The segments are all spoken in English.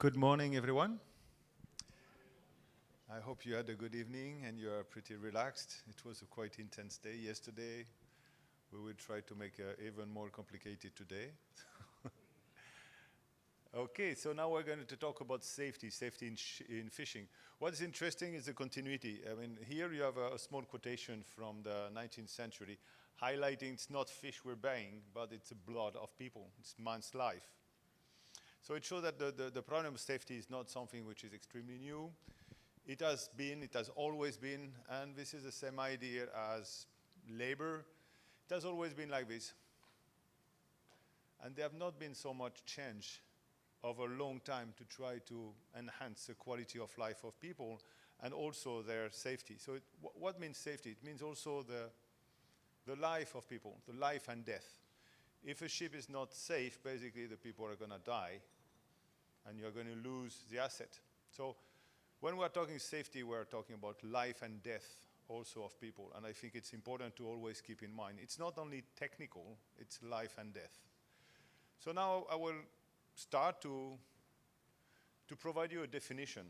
Good morning, everyone. I hope you had a good evening and you are pretty relaxed. It was a quite intense day yesterday. We will try to make it even more complicated today. Okay, so now we're going to talk about safety in fishing. What's interesting is the continuity. I mean, here you have a small quotation from the 19th century highlighting it's not fish we're buying, but it's the blood of people. It's man's life. So it shows that the problem of safety is not something which is extremely new. It has always been, and this is the same idea as labor. It has always been like this. And there have not been so much change over a long time to try to enhance the quality of life of people and also their safety. So what means safety? It means also the life of people, the life and death. If a ship is not safe, basically the people are going to die and you're going to lose the asset. So when we're talking safety, we're talking about life and death also of people. And I think it's important to always keep in mind. It's not only technical, it's life and death. So now I will start to provide you a definition.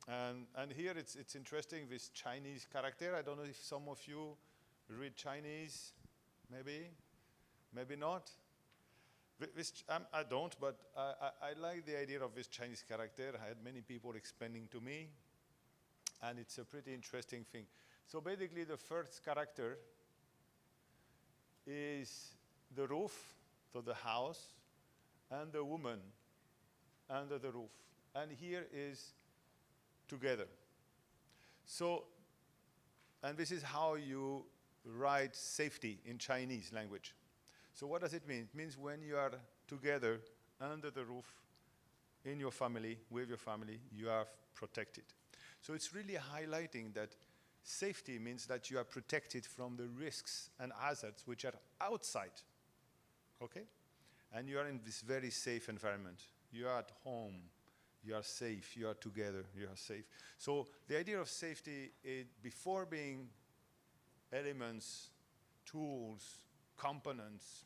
And here it's interesting, this Chinese character. I don't know if some of you read Chinese, maybe not. I don't, but I like the idea of this Chinese character. I had many people explaining to me, and it's a pretty interesting thing. So basically, the first character is the roof, so the house, and the woman under the roof. And here is together. So, and this is how you write safety in Chinese language. So what does it mean? It means when you are together under the roof in your family, with your family, you are protected. So it's really highlighting that safety means that you are protected from the risks and hazards which are outside, okay? And you are in this very safe environment. You are at home, you are safe, you are together, you are safe. So the idea of safety, before being elements, tools, components,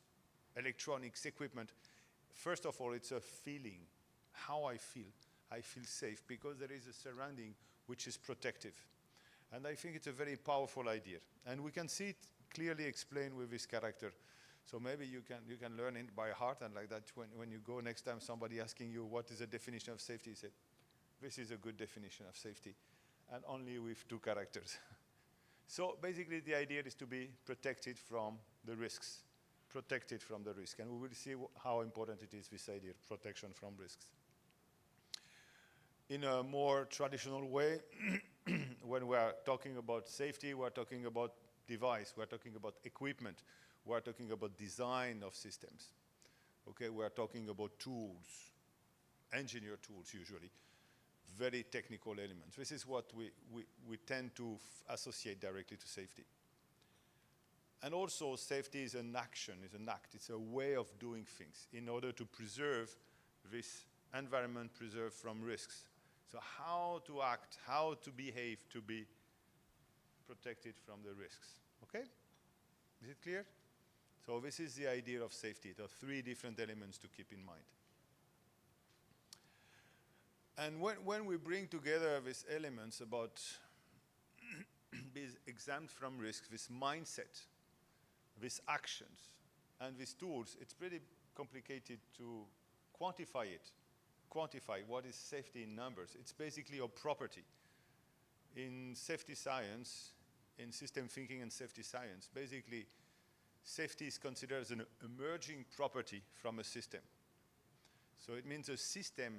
electronics, equipment. First of all, it's a feeling, how I feel. I feel safe because there is a surrounding which is protective. And I think it's a very powerful idea. And we can see it clearly explained with this character. So maybe you can learn it by heart, and like that when you go next time somebody asking you what is the definition of safety, you say, this is a good definition of safety, and only with two characters. So basically the idea is to be protected from the risks, protected from the risk. And we will see how important it is, this idea, protection from risks. In a more traditional way, when we are talking about safety, we're talking about device, we're talking about equipment, we're talking about design of systems. Okay, we're talking about tools, engineer tools usually. Very technical elements. This is what we tend to associate directly to safety. And also safety is an action, is an act. It's a way of doing things in order to preserve this environment, preserve from risks. So how to act, how to behave to be protected from the risks. Okay? Is it clear? So this is the idea of safety. There are three different elements to keep in mind. And when we bring together these elements about being exempt from risk, this mindset, these actions, and these tools, it's pretty complicated to quantify it. Quantify what is safety in numbers. It's basically a property. In safety science, in system thinking and safety science, basically safety is considered as an emerging property from a system. So it means a system,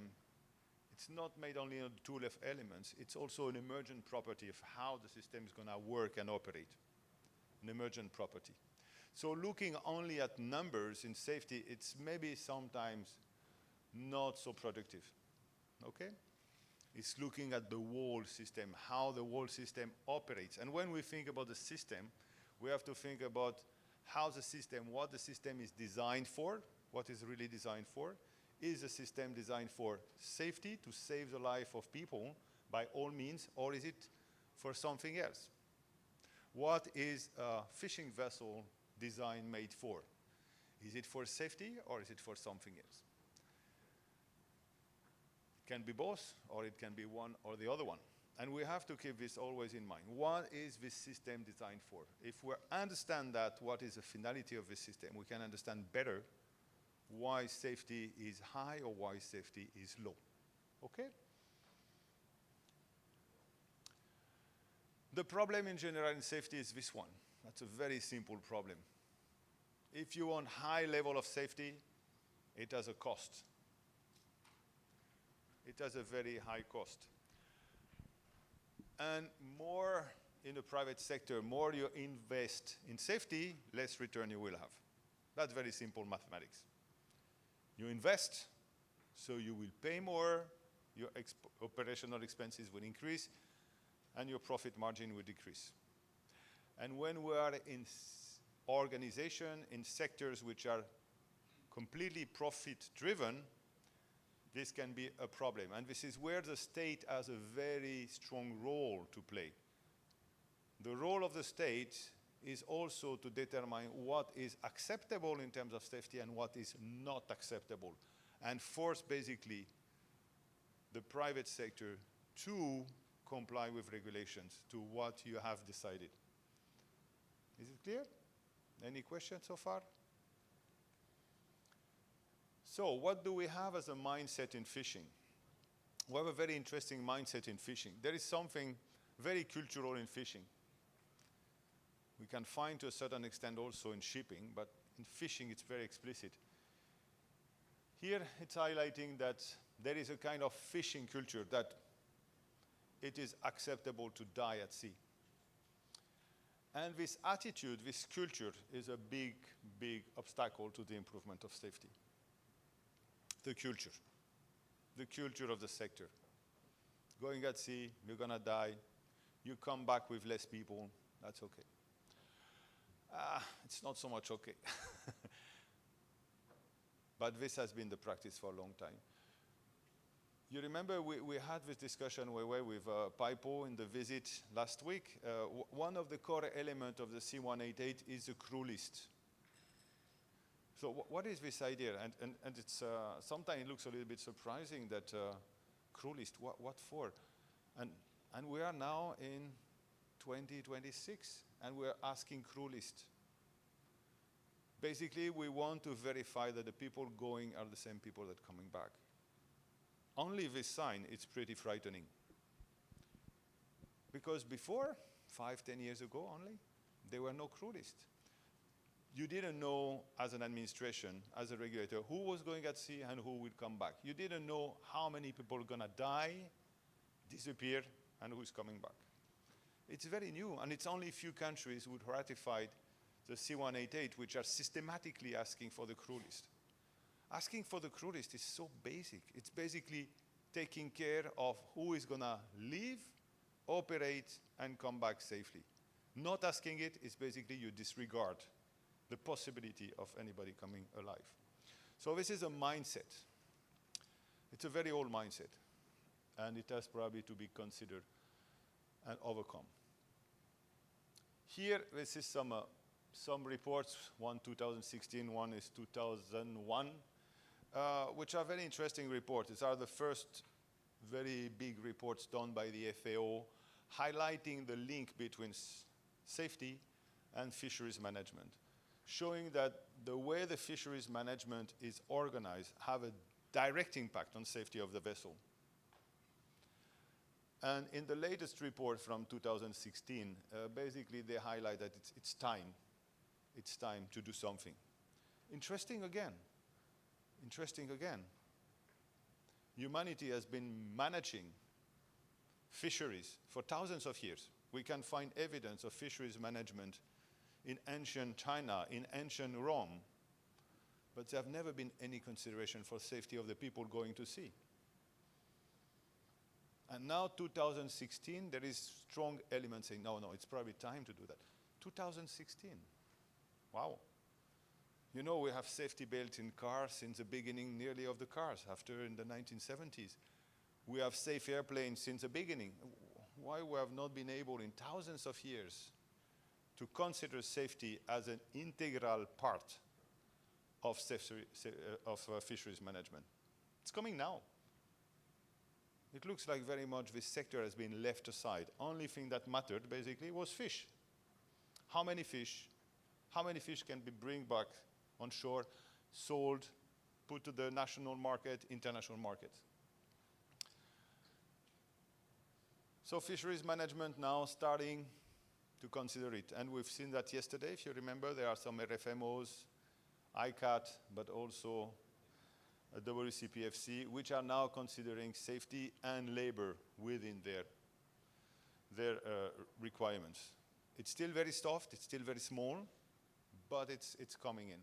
it's not made only of a tool of elements, it's also an emergent property of how the system is going to work and operate. An emergent property. So looking only at numbers in safety, it's maybe sometimes not so productive. Okay? It's looking at the whole system, how the whole system operates. And when we think about the system, we have to think about how the system, what the system is designed for, what is really designed for. Is the system designed for safety, to save the life of people by all means, or is it for something else? What is a fishing vessel design made for? Is it for safety or is it for something else? can be both, or it can be one or the other one. And we have to keep this always in mind. What is this system designed for? If we understand that, what is the finality of this system, we can understand better why safety is high or why safety is low. Okay? The problem in general in safety is this one. That's a very simple problem. If you want high level of safety, it has a cost. It has a very high cost. And more in the private sector, more you invest in safety, less return you will have. That's very simple mathematics. You invest, so you will pay more, your operational expenses will increase, and your profit margin will decrease. And when we are in organization, in sectors which are completely profit-driven, this can be a problem. And this is where the state has a very strong role to play. The role of the state is also to determine what is acceptable in terms of safety and what is not acceptable, and force basically the private sector to comply with regulations to what you have decided. Is it clear? Any questions so far? So what do we have as a mindset in fishing? We have a very interesting mindset in fishing. There is something very cultural in fishing. We can find to a certain extent also in shipping, but in fishing it's very explicit. Here it's highlighting that there is a kind of fishing culture that it is acceptable to die at sea. And this attitude, this culture, is a big, big obstacle to the improvement of safety. The culture of the sector. Going at sea, you're gonna die, you come back with less people, that's okay. It's not so much okay. But this has been the practice for a long time. You remember we had this discussion with Paipo in the visit last week. One of the core elements of the C188 is the crew list. So what is this idea? And it's sometimes it looks a little bit surprising that crew list, what for? And we are now in 2026, and we're asking crew list. Basically, we want to verify that the people going are the same people that are coming back. Only this sign, it's pretty frightening. Because before, 5-10 years ago only, there were no crew list. You didn't know as an administration, as a regulator, who was going at sea and who would come back. You didn't know how many people are gonna die, disappear, and who's coming back. It's very new, and it's only a few countries who ratified the C188, which are systematically asking for the crew list. Asking for the crew list is so basic. It's basically taking care of who is gonna leave, operate, and come back safely. Not asking it is basically you disregard the possibility of anybody coming alive. So this is a mindset. It's a very old mindset, and it has probably to be considered and overcome. Here, this is some reports, one 2016, one is 2001, which are very interesting reports. These are the first very big reports done by the FAO, highlighting the link between safety and fisheries management, showing that the way the fisheries management is organized have a direct impact on safety of the vessel. And in the latest report from 2016, basically they highlight that it's time to do something. Interesting again. Humanity has been managing fisheries for thousands of years. We can find evidence of fisheries management in ancient China, in ancient Rome, but there have never been any consideration for safety of the people going to sea. And now 2016, there is strong elements saying, no, it's probably time to do that. 2016, wow. You know, we have safety belts in cars since the beginning nearly of the cars, after in the 1970s. We have safe airplanes since the beginning. Why we have not been able in thousands of years to consider safety as an integral part of fisheries management? It's coming now. It looks like very much this sector has been left aside. Only thing that mattered, basically, was fish. How many fish? How many fish can be bring back on shore, sold, put to the national market, international market? So fisheries management now starting to consider it. And we've seen that yesterday, if you remember, there are some RFMOs, ICAT, but also WCPFC, which are now considering safety and labor within their requirements. It's still very soft, it's still very small, but it's coming in.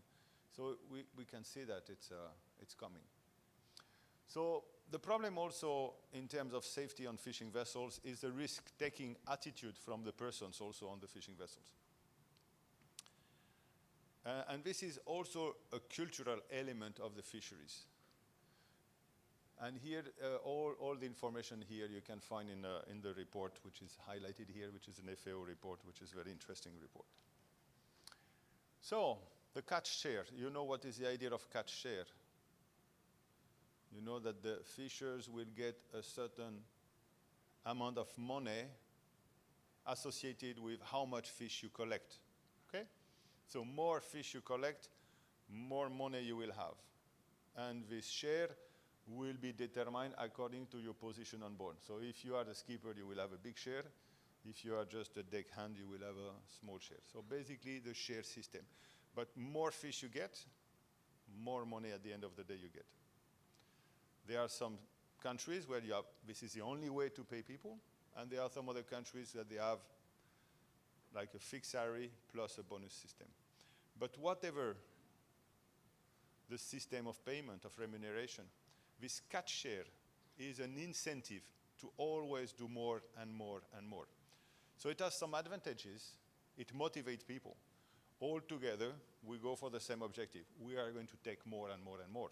So we can see that it's coming. So the problem also in terms of safety on fishing vessels is the risk-taking attitude from the persons also on the fishing vessels. And this is also a cultural element of the fisheries. And here, all the information here you can find in the report, which is highlighted here, which is an FAO report, which is a very interesting report. So, the catch share. You know what is the idea of catch share? You know that the fishers will get a certain amount of money associated with how much fish you collect. Okay? So more fish you collect, more money you will have. And this share will be determined according to your position on board. So if you are the skipper, you will have a big share. If you are just a deckhand, you will have a small share. So basically the share system. But more fish you get, more money at the end of the day you get. There are some countries where you have, this is the only way to pay people, and there are some other countries that they have like a fixed salary plus a bonus system. But whatever the system of payment, of remuneration, this catch share is an incentive to always do more and more and more. So it has some advantages. It motivates people. All together, we go for the same objective. We are going to take more and more and more.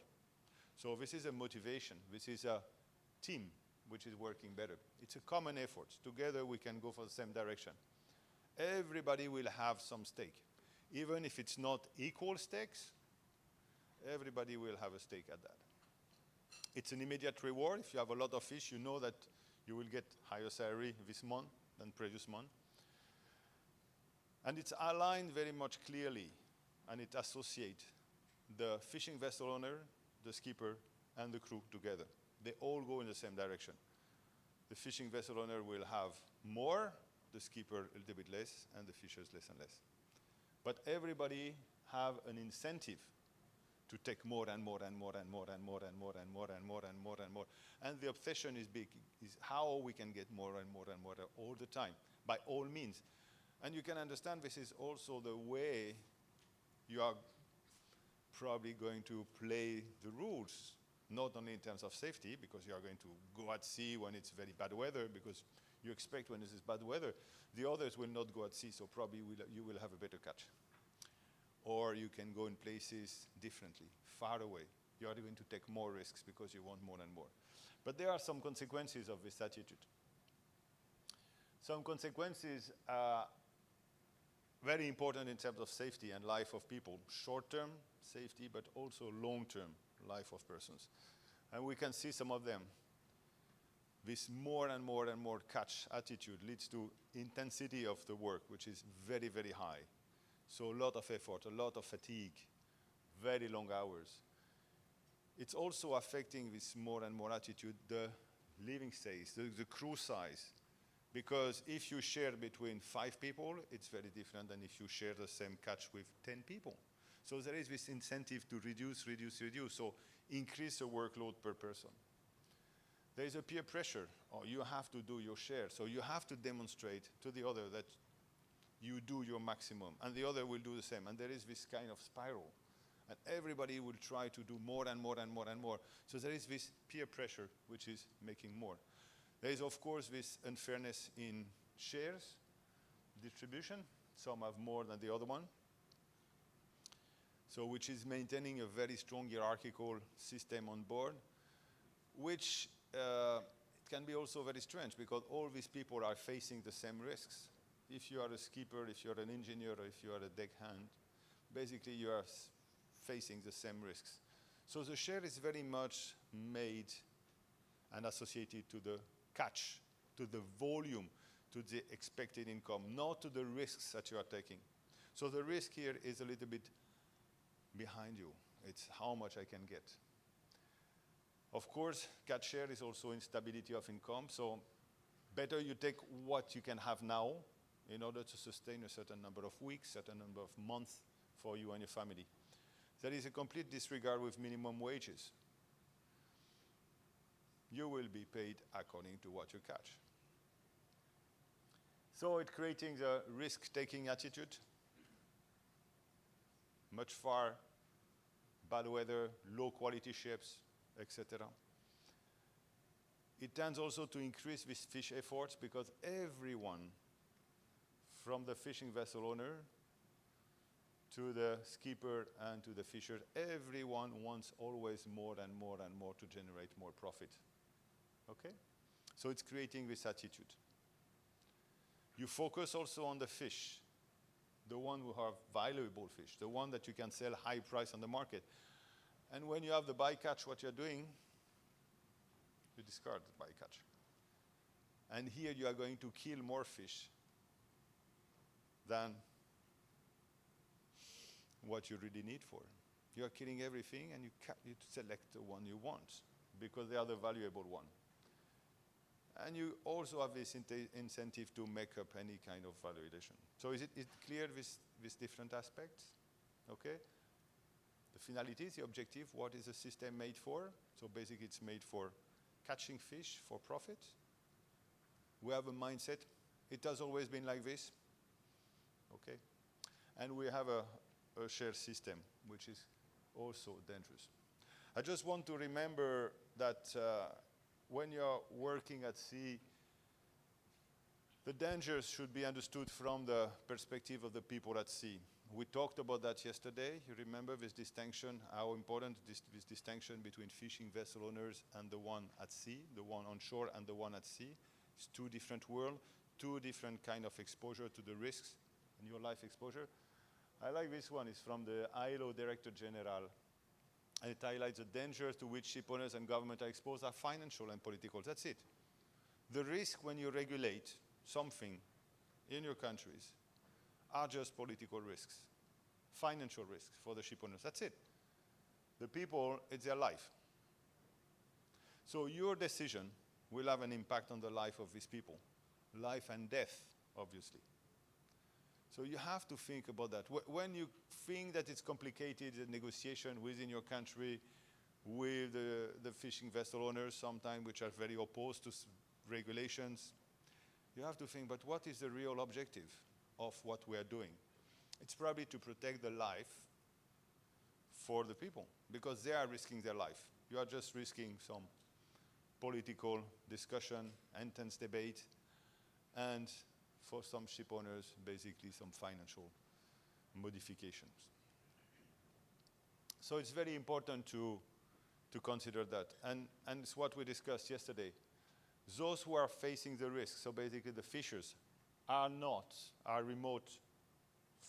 So this is a motivation. This is a team which is working better. It's a common effort. Together we can go for the same direction. Everybody will have some stake. Even if it's not equal stakes, everybody will have a stake at that. It's an immediate reward. If you have a lot of fish, you know that you will get higher salary this month than previous month. And it's aligned very much clearly, and it associates the fishing vessel owner, the skipper, and the crew together. They all go in the same direction. The fishing vessel owner will have more, the skipper a little bit less, and the fishers less and less. But everybody have an incentive to take more and more and more and more and more and more and more and more and more and more. And the obsession is big, is how we can get more and more and more all the time, by all means. And you can understand this is also the way you are probably going to play the rules, not only in terms of safety, because you are going to go at sea when it's very bad weather, because you expect when this is bad weather, the others will not go at sea, so probably you will have a better catch. Or you can go in places differently, far away. You are going to take more risks because you want more and more. But there are some consequences of this attitude. Some consequences are very important in terms of safety and life of people. Short-term safety, but also long-term life of persons. And we can see some of them. This more and more and more catch attitude leads to intensity of the work, which is very, very high. So a lot of effort, a lot of fatigue, very long hours. It's also affecting this more and more attitude, the living space, the crew size. Because if you share between 5 people, it's very different than if you share the same catch with 10 people. So there is this incentive to reduce, reduce, reduce. So increase the workload per person. There is a peer pressure. Oh, you have to do your share. So you have to demonstrate to the other that you do your maximum, and the other will do the same. And there is this kind of spiral. And everybody will try to do more and more and more and more. So there is this peer pressure, which is making more. There is, of course, this unfairness in shares distribution. Some have more than the other one. So which is maintaining a very strong hierarchical system on board, which it can be also very strange because all these people are facing the same risks. If you are a skipper, if you're an engineer, or if you are a deckhand, basically you are facing the same risks. So the share is very much made and associated to the catch, to the volume, to the expected income, not to the risks that you are taking. So the risk here is a little bit behind you. It's how much I can get. Of course, catch share is also instability of income, so better you take what you can have now in order to sustain a certain number of weeks, certain number of months for you and your family. There is a complete disregard with minimum wages. You will be paid according to what you catch. So it's creating the risk-taking attitude. Much far, bad weather, low quality ships, etc. It tends also to increase with fish efforts because everyone, from the fishing vessel owner to the skipper and to the fisher, everyone wants always more and more and more to generate more profit. Okay? So it's creating this attitude. You focus also on the fish, the one who have valuable fish, the one that you can sell high price on the market. And when you have the bycatch, what you're doing, you discard the bycatch. And here you are going to kill more fish than what you really need for. You are killing everything and you select the one you want because they are the valuable one. And you also have this incentive to make up any kind of valuation. So is it clear with different aspects? Okay? The finality is the objective. What is the system made for? So basically it's made for catching fish for profit. We have a mindset. It has always been like this. Okay? And we have a shared system, which is also dangerous. I just want to remember that when you're working at sea, the dangers should be understood from the perspective of the people at sea. We talked about that yesterday. You remember this distinction, how important this distinction between fishing vessel owners and the one at sea, the one on shore and the one at sea. It's two different worlds, two different kind of exposure to the risks in your life exposure. I like this one. It's from the ILO Director General. And it highlights the dangers to which ship owners and government are exposed are financial and political. That's it. The risk when you regulate something in your countries are just political risks, financial risks for the ship owners. That's it. The people, it's their life. So your decision will have an impact on the life of these people, life and death, obviously. So you have to think about that. When you think that it's complicated, the negotiation within your country with the fishing vessel owners, sometimes which are very opposed to regulations, you have to think, but what is the real objective of what we are doing? It's probably to protect the life for the people, because they are risking their life. You are just risking some political discussion, intense debate, and for some ship owners, basically some financial modifications. So it's very important to consider that. And it's what we discussed yesterday. Those who are facing the risk, so basically the fishers, are remote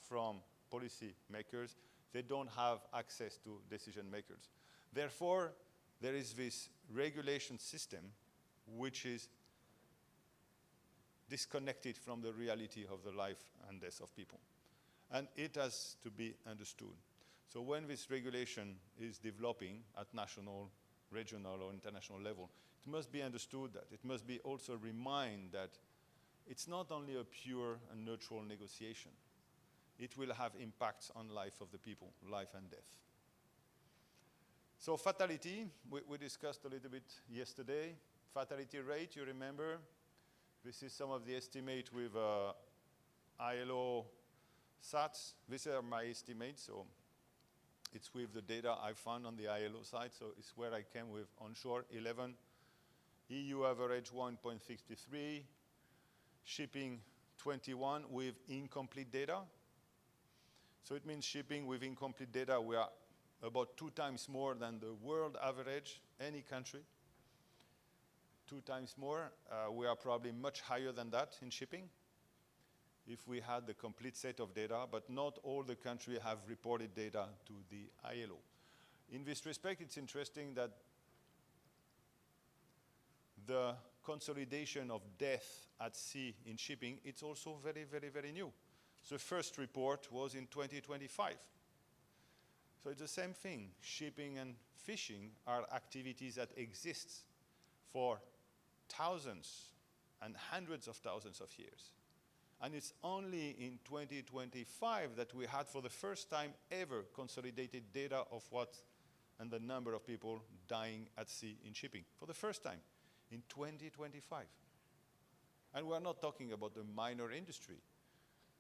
from policy makers. They don't have access to decision makers. Therefore, there is this regulation system which is disconnected from the reality of the life and death of people. And it has to be understood. So when this regulation is developing at national, regional, or international level, it must be understood that it must be also reminded that it's not only a pure and neutral negotiation. It will have impacts on life of the people, life and death. So fatality, we discussed a little bit yesterday. Fatality rate, you remember? This is some of the estimate with ILO SATs. These are my estimates, so it's with the data I found on the ILO side, so it's where I came with onshore 11, EU average 1.63, shipping 21 with incomplete data. So it means shipping with incomplete data, we are about 2 times more than the world average, any country. 2 times more. We are probably much higher than that in shipping if we had the complete set of data, but not all the countries have reported data to the ILO. In this respect, it's interesting that the consolidation of death at sea in shipping, it's also very, very, very new. The first report was in 2025. So it's the same thing. Shipping and fishing are activities that exist for thousands and hundreds of thousands of years. And it's only in 2025 that we had, for the first time ever, consolidated data of what and the number of people dying at sea in shipping. For the first time, in 2025. And we're not talking about the minor industry.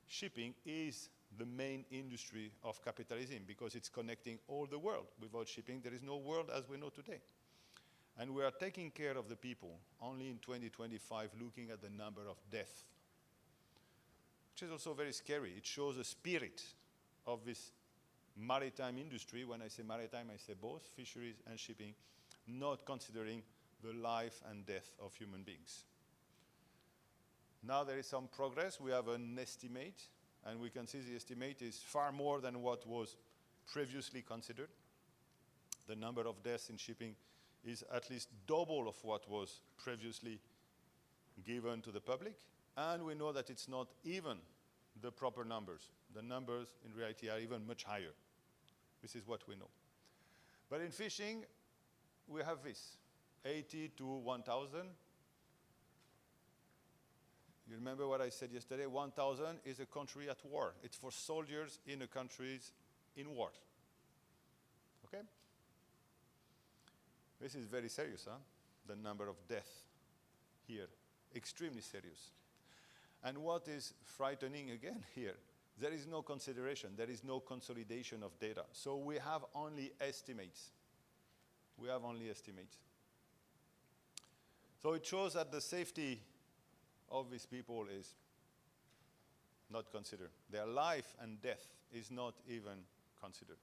Shipping is the main industry of capitalism because it's connecting all the world. Without shipping, there is no world as we know today. And we are taking care of the people only in 2025, looking at the number of deaths, which is also very scary. It shows the spirit of this maritime industry. When I say maritime, I say both fisheries and shipping, not considering the life and death of human beings. Now there is some progress. We have an estimate, and we can see the estimate is far more than what was previously considered. The number of deaths in shipping is at least double of what was previously given to the public. And we know that it's not even the proper numbers. The numbers in reality are even much higher. This is what we know. But in fishing, we have this, 80 to 1,000. You remember what I said yesterday? 1,000 is a country at war. It's for soldiers in a country in war. Okay? This is very serious, huh? The number of deaths here. Extremely serious. And what is frightening again here, there is no consideration, there is no consolidation of data. So we have only estimates. We have only estimates. So it shows that the safety of these people is not considered. Their life and death is not even considered.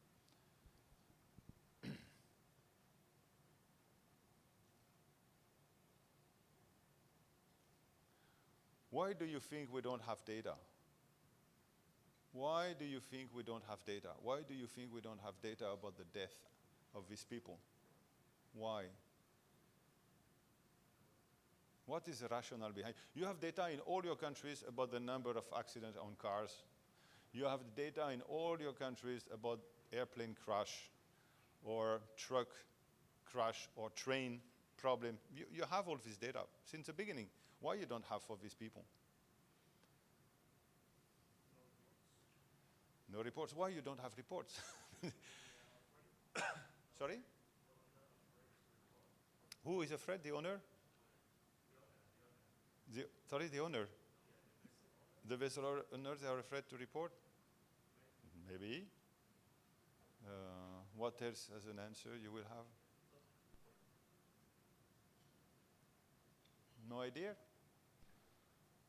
Why do you think we don't have data? Why do you think we don't have data? Why do you think we don't have data about the death of these people? Why? What is the rationale behind? You have data in all your countries about the number of accidents on cars. You have data in all your countries about airplane crash or truck crash or train problem. You have all this data since the beginning. Why you don't have for these people? No reports. Why you don't have reports? Sorry? Who is afraid? The owner? Sorry, the owner? The vessel owners are afraid to report? Maybe. What else as an answer you will have? No idea?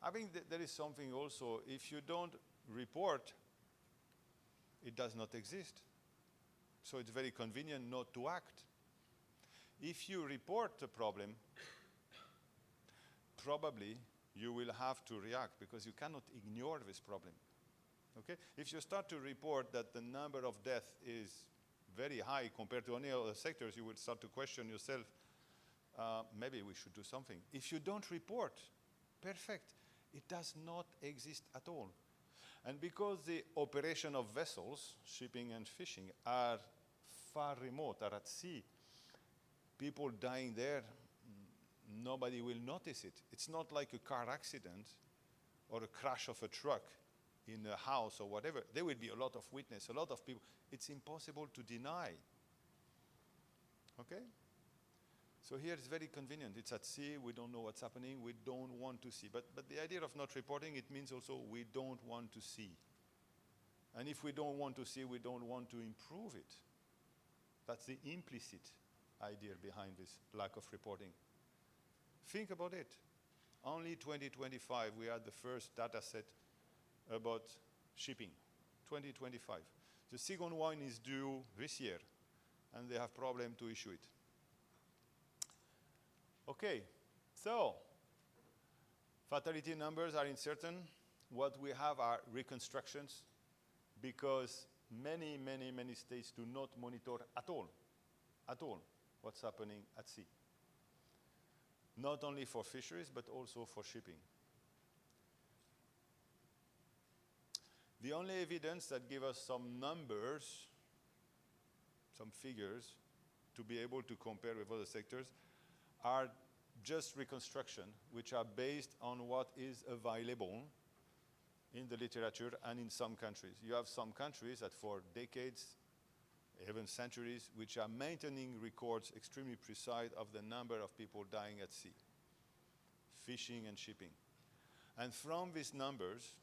I think that there is something also, if you don't report, it does not exist. So it's very convenient not to act. If you report a problem, probably you will have to react because you cannot ignore this problem. Okay? If you start to report that the number of deaths is very high compared to any other sectors, you will start to question yourself, maybe we should do something. If you don't report, perfect. It does not exist at all. And because the operation of vessels, shipping and fishing, are far remote, are at sea, people dying there, nobody will notice it. It's not like a car accident or a crash of a truck in a house or whatever. There will be a lot of witness, a lot of people. It's impossible to deny. Okay? So here it's very convenient. It's at sea. We don't know what's happening. We don't want to see. But the idea of not reporting, it means also we don't want to see. And if we don't want to see, we don't want to improve it. That's the implicit idea behind this lack of reporting. Think about it. Only 2025 we had the first data set about shipping. 2025. The second one is due this year, and they have problem to issue it. Okay, so fatality numbers are uncertain. What we have are reconstructions because many states do not monitor at all what's happening at sea. not only for fisheries, but also for shipping. The only evidence that give us some numbers, some figures, to be able to compare with other sectors are just reconstruction, which are based on what is available in the literature and in some countries. You have some countries that for decades, even centuries, which are maintaining records extremely precise of the number of people dying at sea, fishing and shipping. And from these numbers,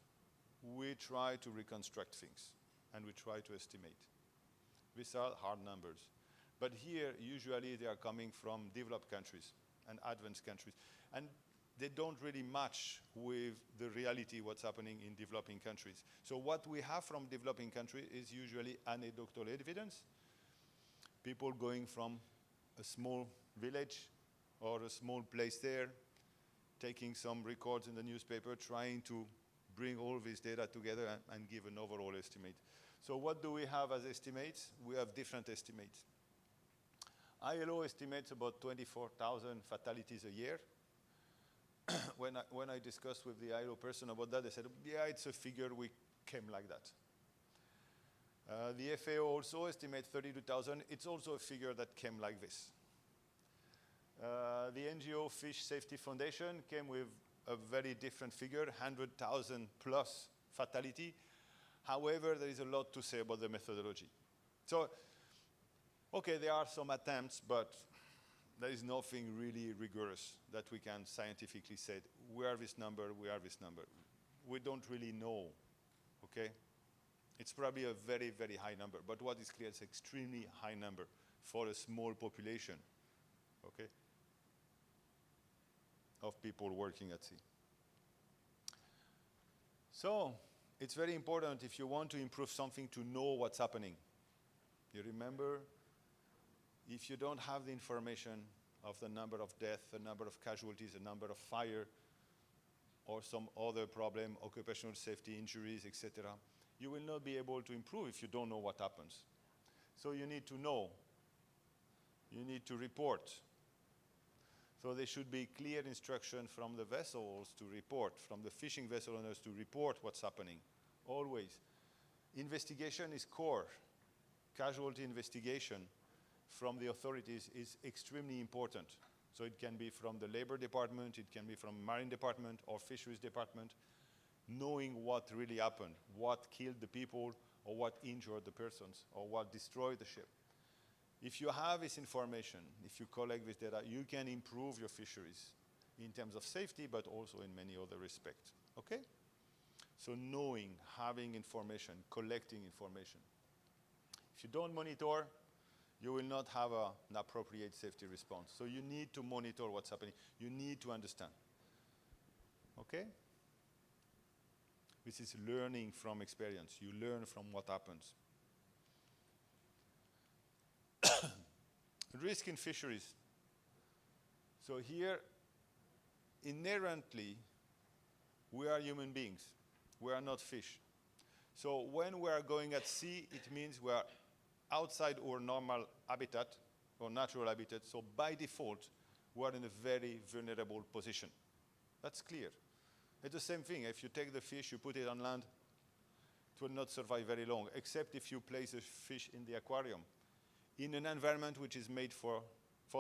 we try to reconstruct things and we try to estimate. These are hard numbers. But here, usually they are coming from developed countries and advanced countries. And they don't really match with the reality, what's happening in developing countries. So what we have from developing countries is usually anecdotal evidence. People going from a small village or a small place there, taking some records in the newspaper, trying to bring all this data together and give an overall estimate. So what do we have as estimates? We have different estimates. ILO estimates about 24,000 fatalities a year. When I discussed with the ILO person about that, they said, yeah, it's a figure, we came like that. The FAO also estimates 32,000. It's also a figure that came like this. The NGO Fish Safety Foundation came with a very different figure, 100,000 plus fatality. However, there is a lot to say about the methodology. So, okay, there are some attempts, but there is nothing really rigorous that we can scientifically say, we are this number, we are this number. We don't really know, okay? It's probably a very, very high number, but what is clear, it's an extremely high number for a small population, okay, of people working at sea. So, it's very important if you want to improve something to know what's happening. You remember, if you don't have the information of the number of deaths, the number of casualties, the number of fire, or some other problem, occupational safety, injuries, etc., you will not be able to improve if you don't know what happens. So you need to know. You need to report. So there should be clear instruction from the vessels to report, from the fishing vessel owners to report what's happening, always. Investigation is core. Casualty investigation from the authorities is extremely important. So it can be from the labor department, it can be from marine department or fisheries department, knowing what really happened, what killed the people or what injured the persons or what destroyed the ship. If you have this information, if you collect this data, you can improve your fisheries in terms of safety, but also in many other respects, okay? So knowing, having information, collecting information. If you don't monitor, you will not have an appropriate safety response. So you need to monitor what's happening. You need to understand, okay? This is learning from experience. You learn from what happens. Risk in fisheries. So here, inherently, we are human beings. We are not fish. So when we are going at sea, it means we are outside our normal habitat, or natural habitat. So by default, we are in a very vulnerable position. That's clear. It's the same thing. If you take the fish, you put it on land, it will not survive very long, except if you place a fish in the aquarium, in an environment which is made for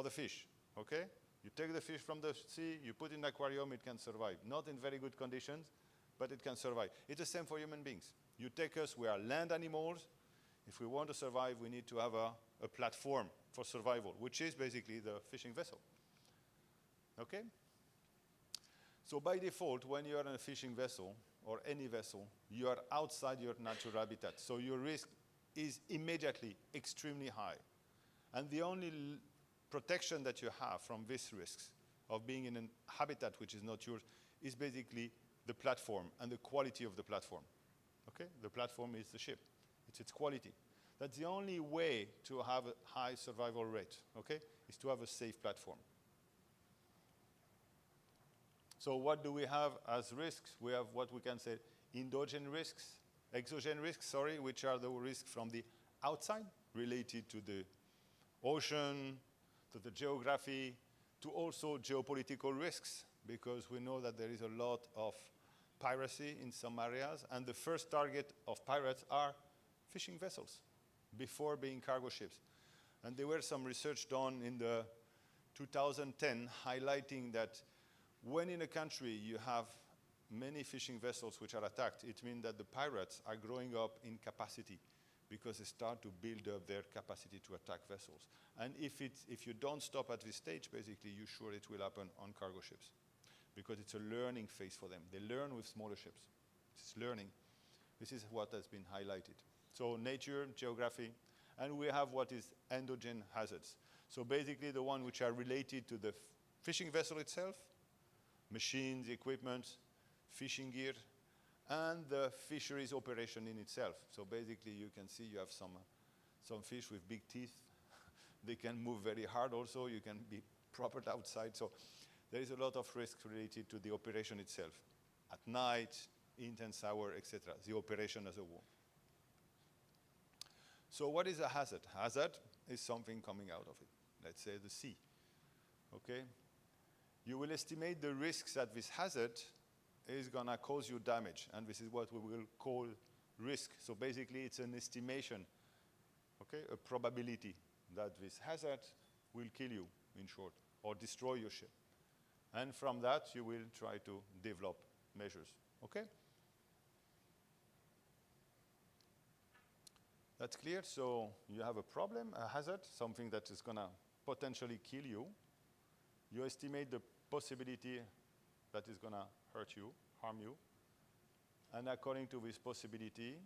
the fish, okay? You take the fish from the sea, you put it in the aquarium, it can survive. Not in very good conditions, but it can survive. It's the same for human beings. You take us, we are land animals. If we want to survive, we need to have a platform for survival, which is basically the fishing vessel, okay? So by default, when you are in a fishing vessel, or any vessel, you are outside your natural habitat. So your risk is immediately extremely high. And the only protection that you have from these risks of being in a habitat which is not yours is basically the platform and the quality of the platform. Okay? The platform is the ship. It's its quality. That's the only way to have a high survival rate, okay? Is to have a safe platform. So what do we have as risks? We have what we can say endogenous risks, exogenous risks, sorry, which are the risks from the outside related to the ocean, to the geography, to also geopolitical risks, because we know that there is a lot of piracy in some areas, and the first target of pirates are fishing vessels before being cargo ships. And there were some research done in the 2010 highlighting that when in a country you have many fishing vessels which are attacked, it means that the pirates are growing up in capacity because they start to build up their capacity to attack vessels. And if you don't stop at this stage, basically, you're sure it will happen on cargo ships because it's a learning phase for them. They learn with smaller ships. It's learning. This is what has been highlighted. So nature, geography, and we have what is endogenous hazards. So basically the one which are related to the fishing vessel itself, machines, equipment, fishing gear, and the fisheries operation in itself. So basically you can see you have some fish with big teeth. They can move very hard also. You can be propped outside. So there is a lot of risk related to the operation itself. At night, intense hour, etc. The operation as a whole. So what is a hazard? Hazard is something coming out of it. Let's say the sea. Okay? You will estimate the risks that this hazard is going to cause you damage. And this is what we will call risk. So basically, it's an estimation, okay, a probability that this hazard will kill you, in short, or destroy your ship. And from that, you will try to develop measures. Okay? That's clear. So you have a problem, a hazard, something that is going to potentially kill you. You estimate the possibility that is going to hurt you, harm you. And according to this possibility,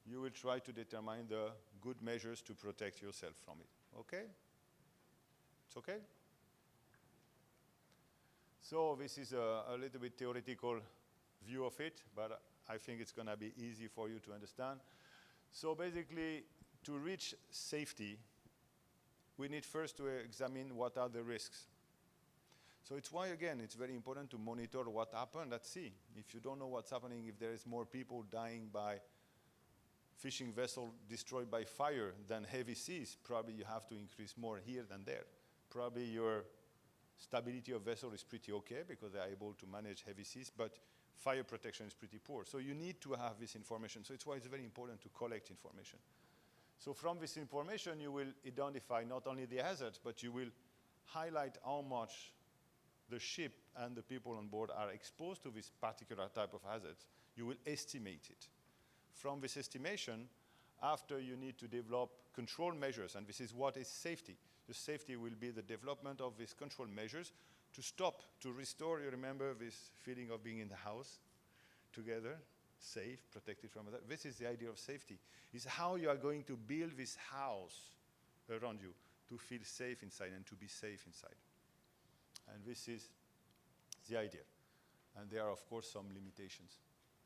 you will try to determine the good measures to protect yourself from it. Okay? It's okay? So this is a little bit theoretical view of it, but I think it's going to be easy for you to understand. So basically, to reach safety, we need first to examine what are the risks. So it's why, again, it's very important to monitor what happened at sea. If you don't know what's happening, if there is more people dying by fishing vessel destroyed by fire than heavy seas, probably you have to increase more here than there. Probably your stability of vessel is pretty okay because they are able to manage heavy seas, but fire protection is pretty poor. So you need to have this information. So it's why it's very important to collect information. So from this information, you will identify not only the hazards, but you will highlight how much the ship and the people on board are exposed to this particular type of hazards. You will estimate it. From this estimation, after you need to develop control measures, and this is what is safety. The safety will be the development of these control measures to stop, to restore, you remember this feeling of being in the house together, safe, protected from that. This is the idea of safety. It's how you are going to build this house around you to feel safe inside and to be safe inside. And this is the idea. And there are, of course, some limitations.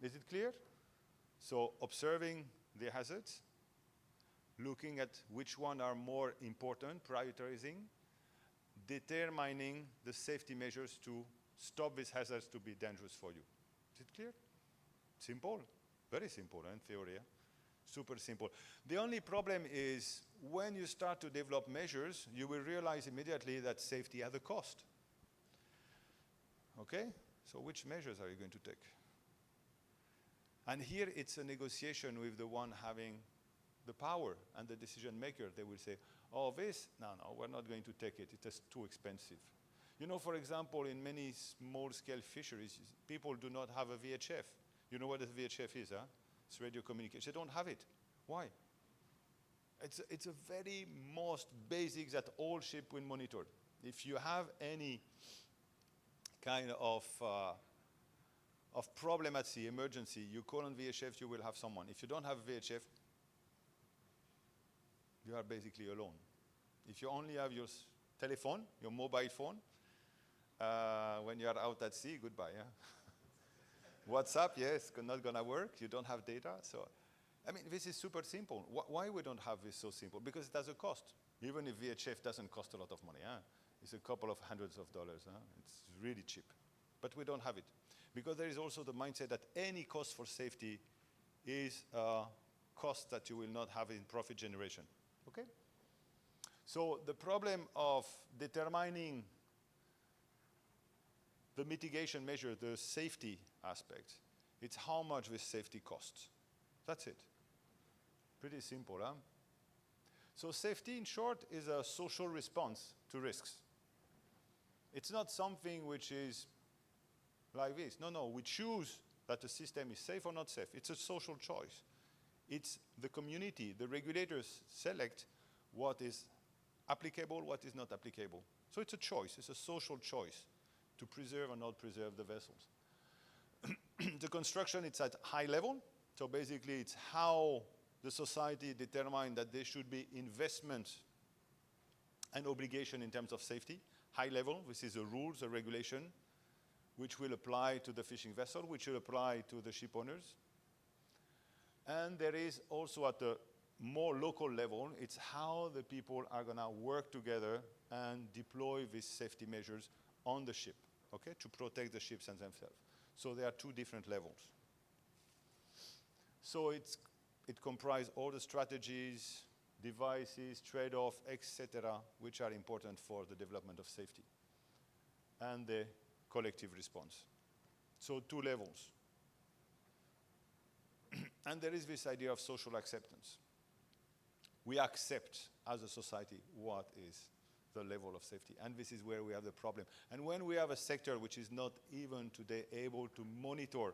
Is it clear? So observing the hazards, looking at which one are more important, prioritizing, determining the safety measures to stop these hazards to be dangerous for you. Is it clear? Simple, very simple in theory, yeah? Super simple. The only problem is when you start to develop measures, you will realize immediately that safety has a cost. Okay? So which measures are you going to take? And here it's a negotiation with the one having the power and the decision maker. They will say, oh, this, no, we're not going to take it. It is too expensive. You know, for example, in many small-scale fisheries, people do not have a VHF. You know what a VHF is, huh? It's radio communication. They don't have it. Why? It's a very most basic that all ships will monitor. If you have any kind of problem at sea, emergency, you call on VHF, you will have someone. If you don't have VHF, you are basically alone. If you only have your telephone, your mobile phone, when you are out at sea, goodbye, yeah? WhatsApp, yes, not gonna work. You don't have data. So, I mean, this is super simple. Why we don't have this so simple? Because it has a cost. Even if VHF doesn't cost a lot of money, huh? It's a couple of hundreds of dollars. Huh? It's really cheap. But we don't have it. Because there is also the mindset that any cost for safety is a cost that you will not have in profit generation. Okay? So the problem of determining the mitigation measure, the safety aspect, it's how much this safety costs. That's it. Pretty simple, huh? So safety, in short, is a social response to risks. It's not something which is like this. No, no, we choose that the system is safe or not safe. It's a social choice. It's the community, the regulators select what is applicable, what is not applicable. So it's a choice, it's a social choice to preserve or not preserve the vessels. The construction, it's at high level. So basically, it's how the society determined that there should be investment and obligation in terms of safety. High level, this is a rules, a regulation, which will apply to the fishing vessel, which will apply to the ship owners. And there is also at the more local level, it's how the people are going to work together and deploy these safety measures on the ship, okay, to protect the ships and themselves. So there are two different levels. So it comprises all the strategies, devices, trade-off, etc., which are important for the development of safety and the collective response. So two levels. And there is this idea of social acceptance. We accept as a society what is the level of safety. And this is where we have the problem. And when we have a sector which is not even today able to monitor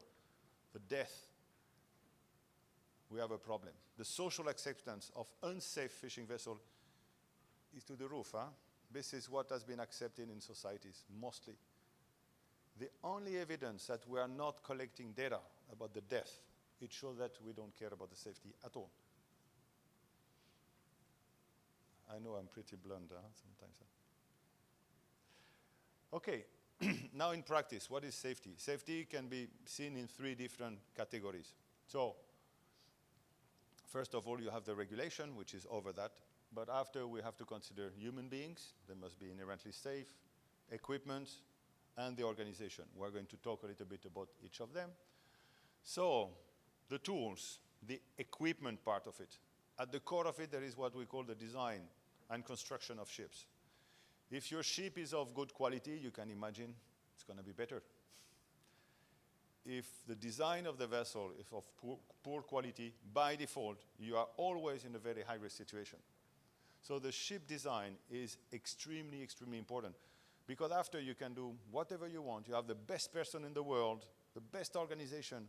the death, we have a problem. The social acceptance of unsafe fishing vessel is to the roof. Huh? This is what has been accepted in societies, mostly. The only evidence that we are not collecting data about the death, it shows that we don't care about the safety at all. I know I'm pretty blunt sometimes. Okay, now in practice, what is safety? Safety can be seen in three different categories. So, first of all, you have the regulation, which is over that. But after, we have to consider human beings. They must be inherently safe, equipment, and the organization. We're going to talk a little bit about each of them. So, the tools, the equipment part of it. At the core of it, there is what we call the design and construction of ships. If your ship is of good quality, you can imagine it's going to be better. If the design of the vessel is of poor quality, by default, you are always in a very high-risk situation. So the ship design is extremely, extremely important. Because after you can do whatever you want, you have the best person in the world, the best organization,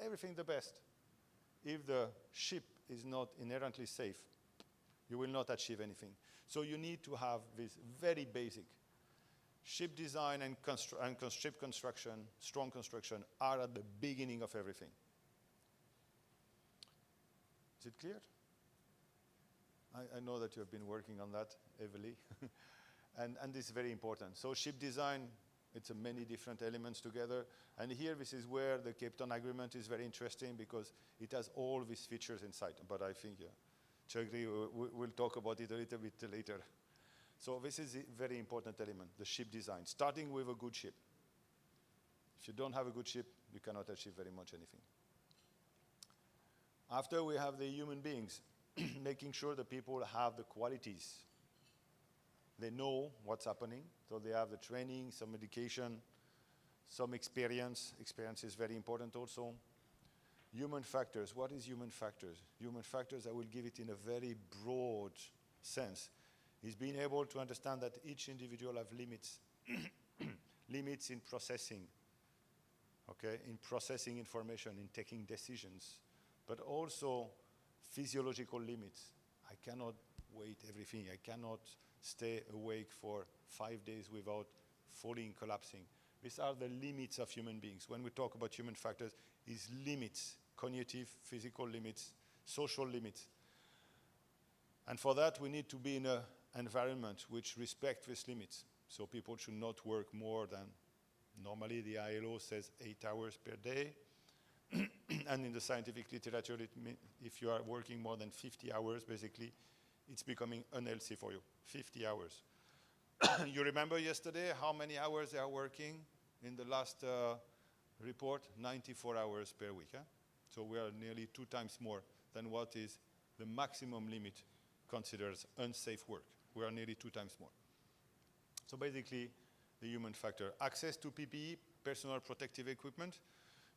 everything the best. If the ship is not inherently safe, you will not achieve anything. So you need to have this very basic ship design and ship construction, strong construction, are at the beginning of everything. Is it clear? I know that you have been working on that heavily. and this is very important. So ship design, it's many different elements together. And here, this is where the Cape Town Agreement is very interesting because it has all these features inside. But I think Chagri will talk about it a little bit later. So this is a very important element, the ship design, starting with a good ship. If you don't have a good ship, you cannot achieve very much anything. After, we have the human beings, making sure the people have the qualities. They know what's happening, so they have the training, some education, some experience. Experience is very important also. Human factors. What is human factors? Human factors, I will give it in a very broad sense, is being able to understand that each individual have limits. Limits in processing, okay, in processing information, in taking decisions, but also physiological limits. I cannot wait everything. I cannot stay awake for 5 days without falling, collapsing. These are the limits of human beings. When we talk about human factors, is limits, cognitive, physical limits, social limits. And for that, we need to be in an environment which respects these limits. So people should not work more than, normally the ILO says 8 hours per day. And in the scientific literature, if you are working more than 50 hours, basically, it's becoming unhealthy for you, 50 hours. You remember yesterday how many hours they are working in the last report? 94 hours per week. So we are nearly 2 times more than what is the maximum limit considered unsafe work. we are nearly 2 times more. So basically, the human factor. Access to PPE, personal protective equipment.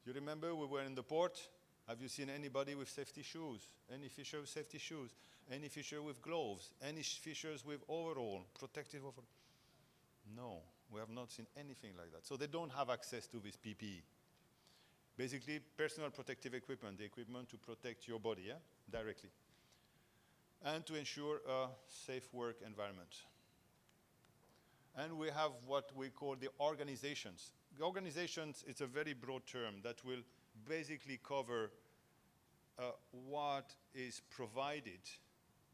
You remember we were in the port. Have you seen anybody with safety shoes? Any fisher with safety shoes? Any fisher with gloves? Any fishers with overall, protective overall? No, we have not seen anything like that. So they don't have access to this PPE. Basically, personal protective equipment, the equipment to protect your body, directly. And to ensure a safe work environment. And we have what we call the organizations. The organizations, it's a very broad term that will basically cover what is provided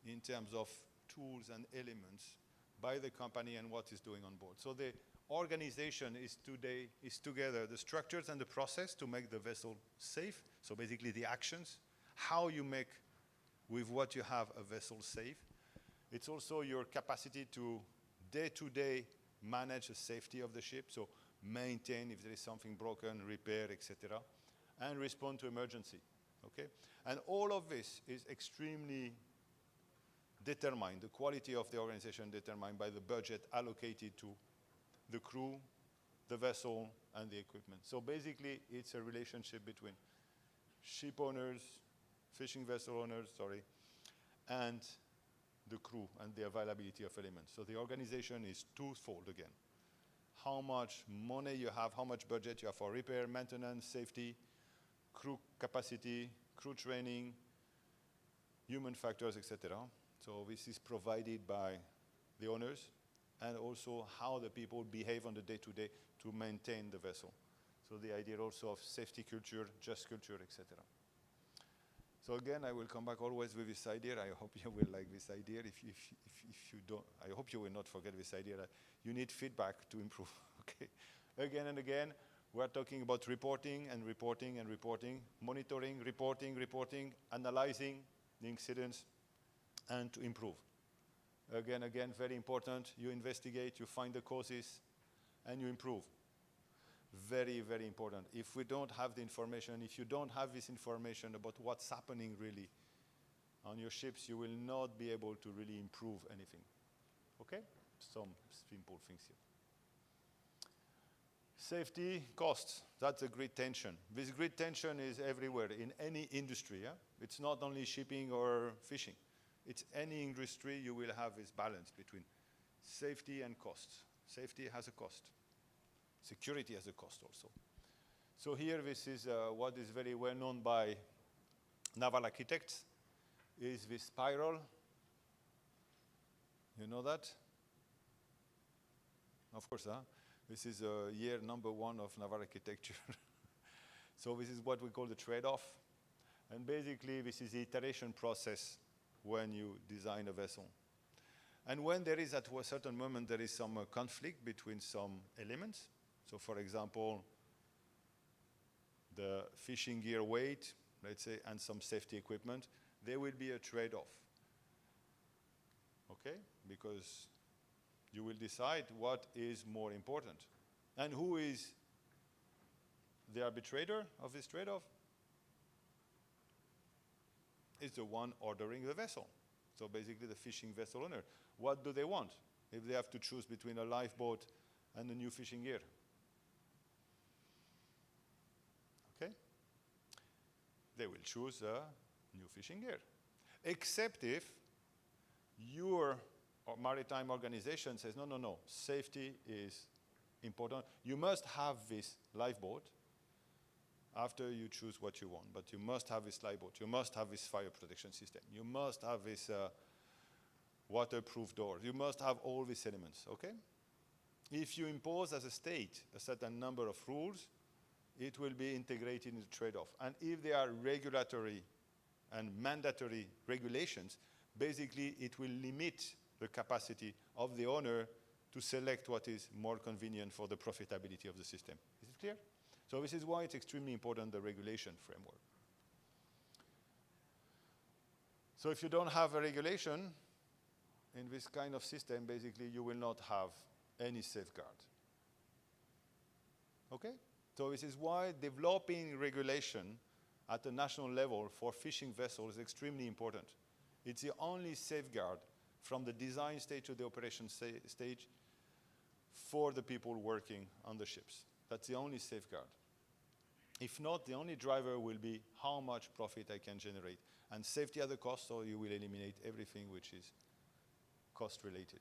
in terms of tools and elements by the company and what is doing on board. So the organization is together the structures and the process to make the vessel safe. So basically the actions, how you make with what you have a vessel safe. It's also your capacity to day-to-day manage the safety of the ship, so maintain if there is something broken, repair, etc., and respond to emergency, okay? And all of this is extremely determined, the quality of the organization determined by the budget allocated to the crew, the vessel, and the equipment. So basically, it's a relationship between ship owners, fishing vessel owners, and the crew and the availability of elements. So the organization is twofold again. How much money you have, how much budget you have for repair, maintenance, safety, crew capacity, crew training, human factors, etc. So this is provided by the owners, and also how the people behave on the day-to-day to maintain the vessel. So the idea also of safety culture, just culture, etc. So again, I will come back always with this idea. I hope you will like this idea. If you don't, I hope you will not forget this idea that you need feedback to improve, okay? Again and again, we're talking about reporting and reporting and reporting, monitoring, reporting, analyzing the incidents, and to improve. Again, very important, you investigate, you find the causes, and you improve. Very, very important. If we don't have the information, if you don't have this information about what's happening really on your ships, you will not be able to really improve anything. Okay? Some simple things here. Safety, costs, that's a great tension. This great tension is everywhere in any industry. Yeah? It's not only shipping or fishing. It's any industry you will have this balance between safety and costs. Safety has a cost. Security has a cost also. So here this is what is very well known by naval architects, is this spiral. You know that? Of course, huh? This is year number 1 of naval architecture. So this is what we call the trade-off. And basically this is the iteration process when you design a vessel. And when there is at a certain moment there is some conflict between some elements, so for example, the fishing gear weight, let's say, and some safety equipment, there will be a trade-off, okay? Because you will decide what is more important. And who is the arbitrator of this trade-off? It's the one ordering the vessel. So basically the fishing vessel owner. What do they want if they have to choose between a lifeboat and a new fishing gear? Okay? They will choose a new fishing gear. Except if your maritime organization says, no, safety is important. You must have this lifeboat after you choose what you want, but you must have this lifeboat. You must have this fire protection system. You must have this waterproof door. You must have all these elements, okay? If you impose as a state a certain number of rules, it will be integrated in the trade-off. And if there are regulatory and mandatory regulations, basically it will limit the capacity of the owner to select what is more convenient for the profitability of the system. Is it clear? So this is why it's extremely important, the regulation framework. So if you don't have a regulation in this kind of system, basically you will not have any safeguard. Okay? So this is why developing regulation at the national level for fishing vessels is extremely important. It's the only safeguard from the design stage to the operation stage for the people working on the ships. That's the only safeguard. If not, the only driver will be how much profit I can generate. And safety at the cost, so you will eliminate everything which is cost related.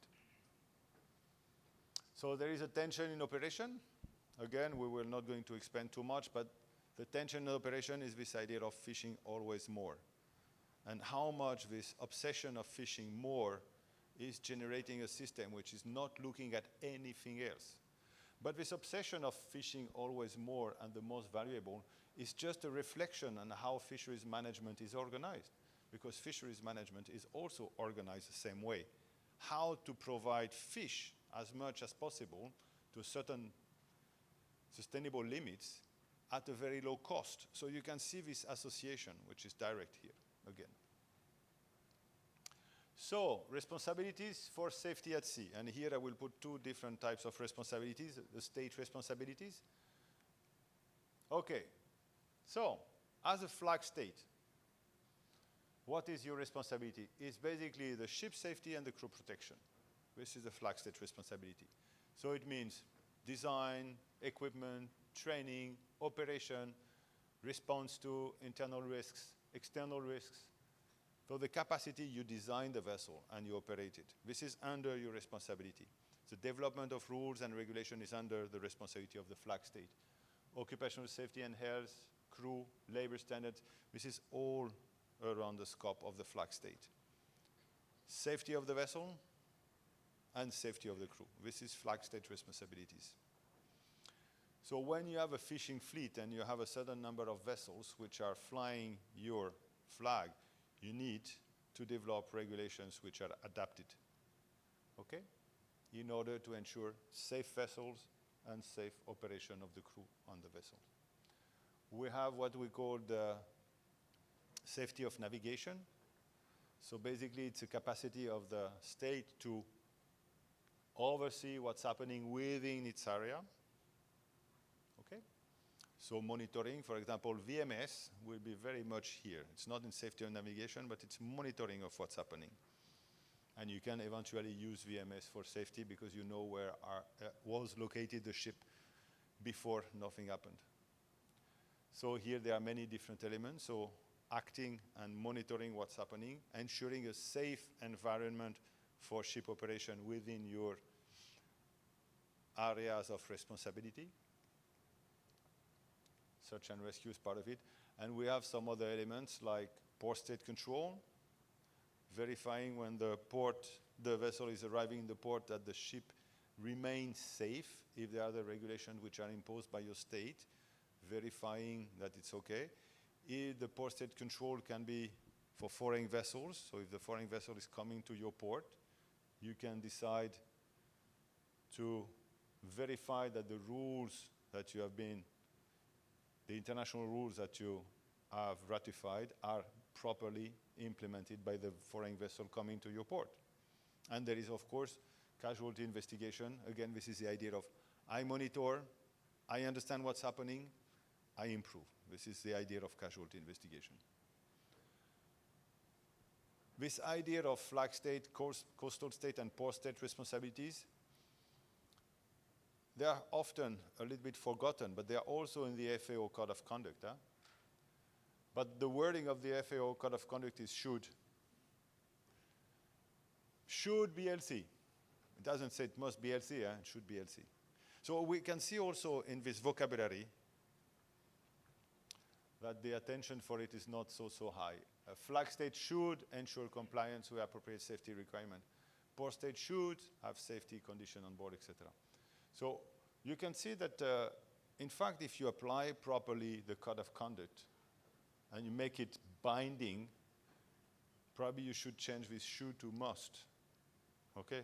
So there is a tension in operation. Again, we will not going to expand too much, but the tension in operation is this idea of fishing always more. And how much this obsession of fishing more is generating a system which is not looking at anything else. But this obsession of fishing always more and the most valuable is just a reflection on how fisheries management is organized. Because fisheries management is also organized the same way. How to provide fish as much as possible to certain sustainable limits at a very low cost. So you can see this association, which is direct here again. So, responsibilities for safety at sea. And here I will put two different types of responsibilities, the state responsibilities. Okay, so as a flag state, what is your responsibility? It's basically the ship safety and the crew protection. This is the flag state responsibility. So it means design, equipment, training, operation, response to internal risks, external risks. So the capacity, you design the vessel and you operate it. This is under your responsibility. The development of rules and regulation is under the responsibility of the flag state. Occupational safety and health, crew, labor standards, this is all around the scope of the flag state. Safety of the vessel and safety of the crew. This is flag state responsibilities. So when you have a fishing fleet and you have a certain number of vessels which are flying your flag, you need to develop regulations which are adapted, okay? In order to ensure safe vessels and safe operation of the crew on the vessel. We have what we call the safety of navigation. So basically it's a capacity of the state to oversee what's happening within its area, okay? So monitoring, for example, VMS will be very much here. It's not in safety of navigation, but it's monitoring of what's happening. And you can eventually use VMS for safety because you know where was located the ship before nothing happened. So here there are many different elements. So acting and monitoring what's happening, ensuring a safe environment for ship operation within your areas of responsibility. Search and rescue is part of it. And we have some other elements like port state control, verifying when the vessel is arriving in the port that the ship remains safe if there are the regulations which are imposed by your state, verifying that it's okay. If the port state control can be for foreign vessels, so if the foreign vessel is coming to your port, you can decide to verify that the rules that you have been, the international rules that you have ratified are properly implemented by the foreign vessel coming to your port. And there is, of course, casualty investigation. Again, this is the idea of I monitor, I understand what's happening, I improve. This is the idea of casualty investigation. This idea of flag state, coastal state, and port state responsibilities, they are often a little bit forgotten, but they are also in the FAO Code of Conduct. But the wording of the FAO Code of Conduct is should. Should be LC. It doesn't say it must be LC, it should be LC. So we can see also in this vocabulary that the attention for it is not so high. A flag state should ensure compliance with appropriate safety requirement. Port state should have safety condition on board, etc. So you can see that, in fact, if you apply properly the code of conduct and you make it binding, probably you should change this should to must. Okay?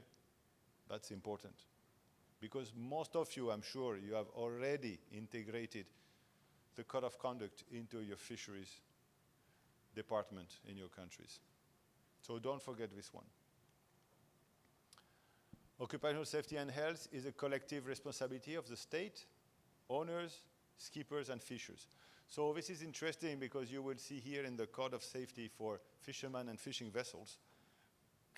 That's important. Because most of you, I'm sure, you have already integrated the code of conduct into your fisheries department in your countries. So don't forget this one. Occupational safety and health is a collective responsibility of the state, owners, skippers, and fishers. So this is interesting because you will see here in the code of safety for fishermen and fishing vessels,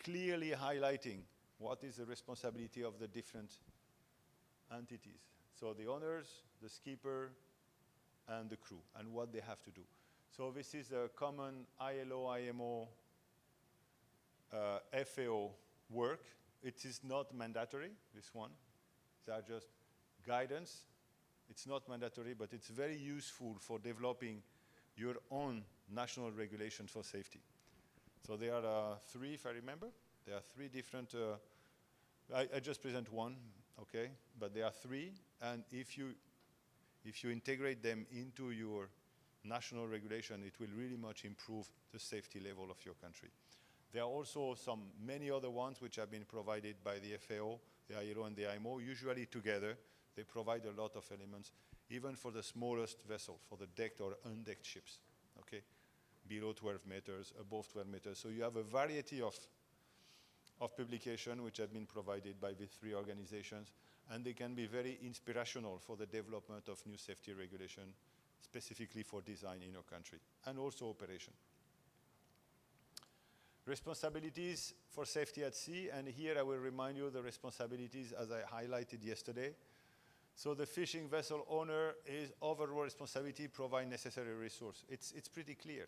clearly highlighting what is the responsibility of the different entities. So the owners, the skipper, and the crew, and what they have to do. So this is a common ILO, IMO, FAO work. It is not mandatory, this one. They are just guidance. It's not mandatory, but it's very useful for developing your own national regulations for safety. So there are three, if I remember. There are three different, I just present one, okay? But there are three, and if you integrate them into your national regulation, it will really much improve the safety level of your country. There are also many other ones which have been provided by the FAO, the ILO and the IMO, usually together. They provide a lot of elements, even for the smallest vessel, for the decked or undecked ships, okay? Below 12 meters, above 12 meters. So you have a variety of publications which have been provided by these three organizations, and they can be very inspirational for the development of new safety regulation, specifically for design in your country, and also operation. Responsibilities for safety at sea, and here I will remind you the responsibilities as I highlighted yesterday. So the fishing vessel owner is overall responsibility provide necessary resource. It's pretty clear.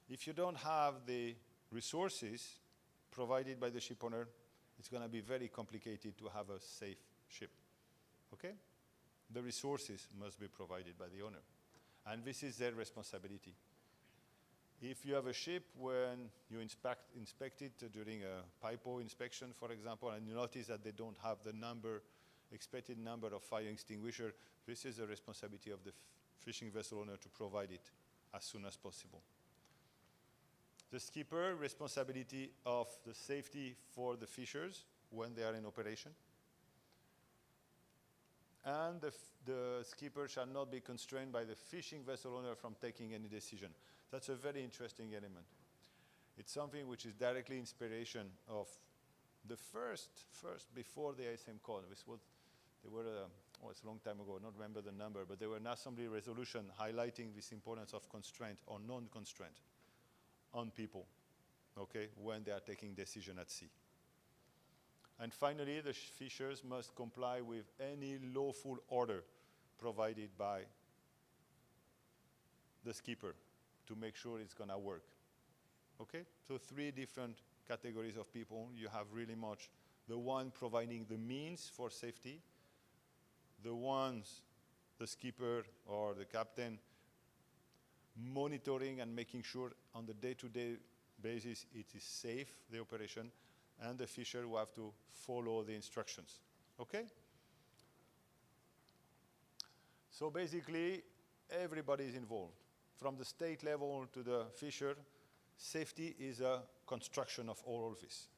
If you don't have the resources provided by the ship owner, it's going to be very complicated to have a safe ship, okay? The resources must be provided by the owner, and this is their responsibility. If you have a ship, when you inspect it during a PIPO inspection, for example, and you notice that they don't have the expected number of fire extinguisher, this is the responsibility of the fishing vessel owner to provide it as soon as possible. The skipper, responsibility of the safety for the fishers when they are in operation. And the skipper shall not be constrained by the fishing vessel owner from taking any decision. That's a very interesting element. It's something which is directly inspiration of the first before the ISM call. It's a long time ago, I don't remember the number, but there were an assembly resolution highlighting this importance of constraint or non-constraint on people, okay, when they are taking decision at sea. And finally, the fishers must comply with any lawful order provided by the skipper to make sure it's going to work. Okay? So three different categories of people. You have really much the one providing the means for safety, the skipper or the captain monitoring and making sure on the day-to-day basis it is safe, the operation, and the fisher who have to follow the instructions. Okay? So basically, everybody is involved. From the state level to the fisher, safety is a construction of all of this.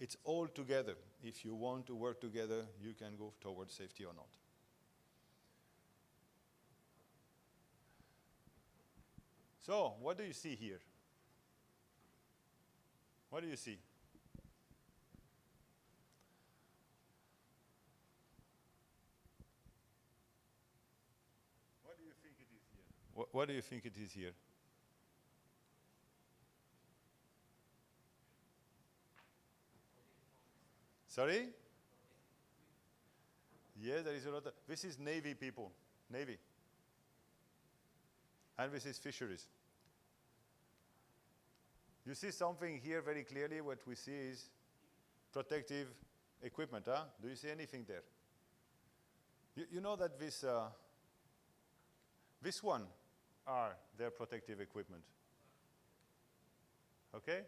It's all together. If you want to work together, you can go towards safety or not. So, what do you see here? What do you see? What do you think it is here? What do you think it is here? Sorry? Yes, there is a lot of, this is Navy people, Navy. And this is fisheries. You see something here very clearly. What we see is protective equipment. Huh? Do you see anything there? You know that this one are their protective equipment. Okay?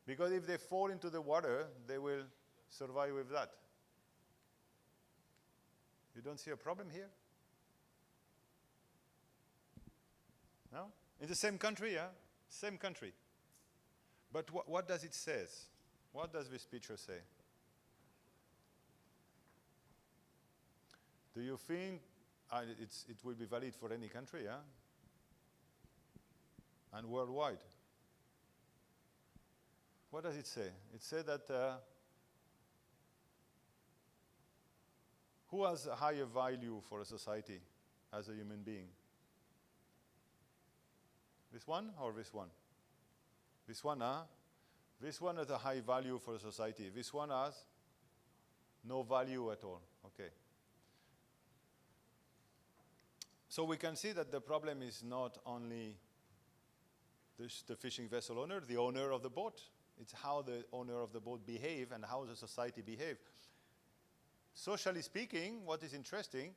Because if they fall into the water, they will survive with that. You don't see a problem here? No? In the same country, yeah? Same country. But what does it say? What does this picture say? Do you think it will be valid for any country, yeah? And worldwide? What does it say? It says that who has a higher value for a society as a human being? This one or this one? This one, huh? This one has a high value for society. This one has no value at all. Okay. So we can see that the problem is not only the fishing vessel owner, the owner of the boat. It's how the owner of the boat behave and how the society behave. Socially speaking, what is interesting,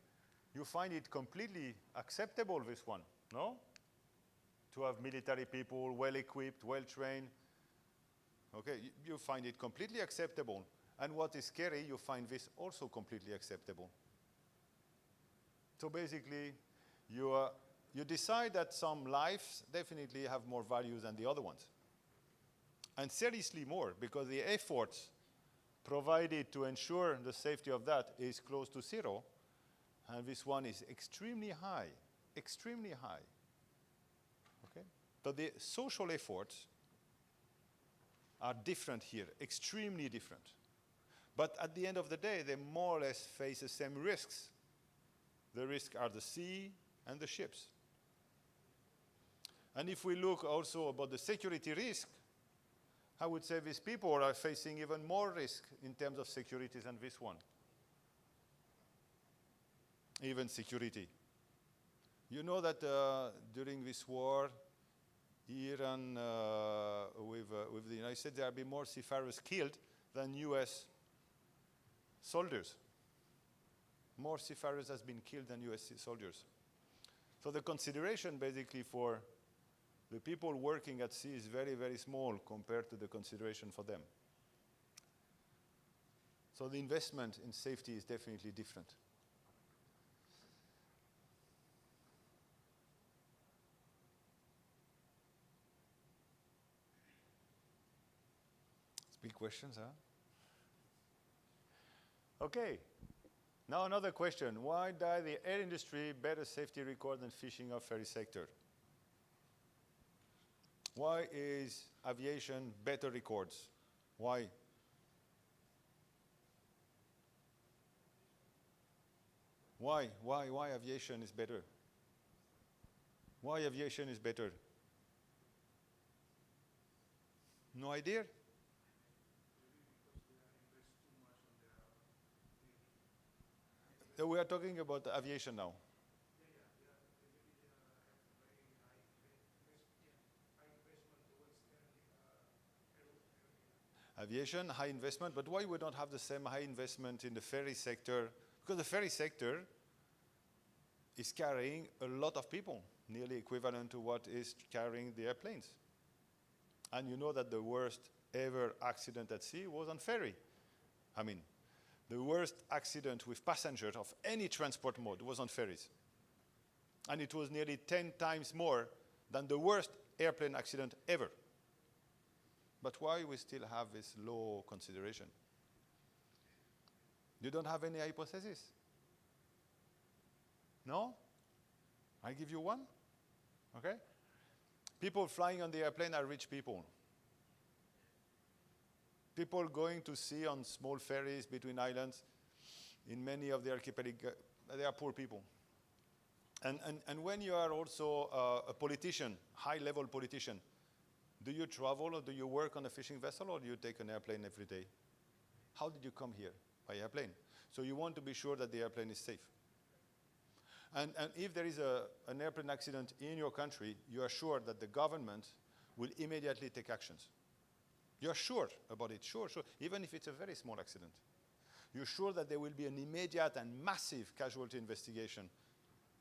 you find it completely acceptable, this one, no? To have military people, well-equipped, well-trained. Okay, you find it completely acceptable. And what is scary, you find this also completely acceptable. So basically, you decide that some lives definitely have more value than the other ones. And seriously more, because the efforts provided to ensure the safety of that is close to zero, and this one is extremely high, extremely high. Okay? So the social efforts are different here, extremely different. But at the end of the day, they more or less face the same risks. The risks are the sea and the ships. And if we look also about the security risk, I would say these people are facing even more risk in terms of security than this one. Even security. You know that during this war, Iran with the United States, there have been more seafarers killed than US soldiers. More seafarers has been killed than US soldiers. So the consideration basically for the people working at sea is very, very small compared to the consideration for them. So the investment in safety is definitely different. Big questions, huh? Okay. Now another question. Why does the air industry better safety record than fishing or ferry sector? Why is aviation better records? Why? Why aviation is better? Why aviation is better? No idea? We are talking about aviation now. Aviation, high investment, but why we don't have the same high investment in the ferry sector? Because the ferry sector is carrying a lot of people, nearly equivalent to what is carrying the airplanes. And you know that the worst ever accident at sea was on ferry. I mean, the worst accident with passengers of any transport mode was on ferries. And it was nearly 10 times more than the worst airplane accident ever. But why we still have this low consideration? You don't have any hypothesis? No? I give you one? Okay? People flying on the airplane are rich people. People going to sea on small ferries between islands in many of the archipelago, they are poor people. And when you are also a politician, high-level politician, do you travel or do you work on a fishing vessel or do you take an airplane every day? How did you come here? By airplane. So you want to be sure that the airplane is safe. And if there is an airplane accident in your country, you are sure that the government will immediately take actions. You're sure about it, sure. Even if it's a very small accident. You're sure that there will be an immediate and massive casualty investigation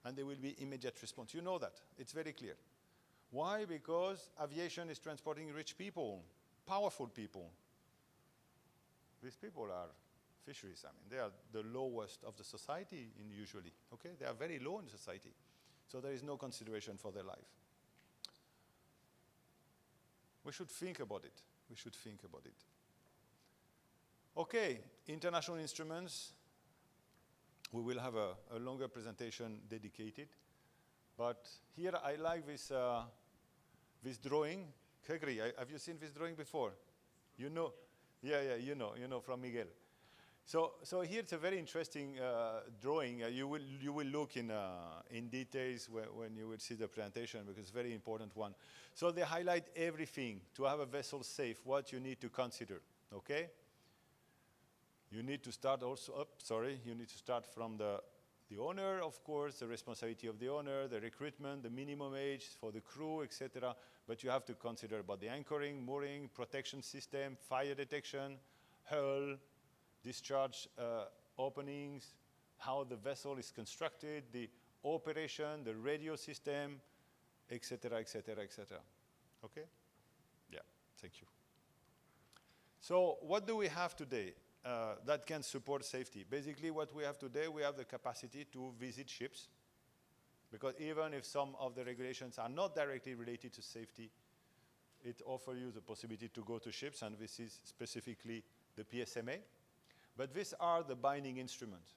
and there will be immediate response. You know that. It's very clear. Why? Because aviation is transporting rich people, powerful people. These people are fisheries. I mean, they are the lowest of the society usually. Okay? They are very low in society. So there is no consideration for their life. We should think about it. We should think about it. Okay, international instruments. We will have a longer presentation dedicated. But here I like this drawing. Kegri, have you seen this drawing before? You know? Yeah, you know from Miguel. So here it's a very interesting drawing. You will look in details when you will see the presentation, because it's a very important one. So they highlight everything to have a vessel safe, what you need to consider, okay? You need to start also, you need to start from the owner, of course, the responsibility of the owner, the recruitment, the minimum age for the crew, etc. But you have to consider about the anchoring, mooring, protection system, fire detection, hull, discharge openings, how the vessel is constructed, the operation, the radio system, etc., etc., etc. Okay? Yeah, thank you. So what do we have today that can support safety? Basically, what we have today, we have the capacity to visit ships, because even if some of the regulations are not directly related to safety, it offers you the possibility to go to ships, and this is specifically the PSMA. But these are the binding instruments.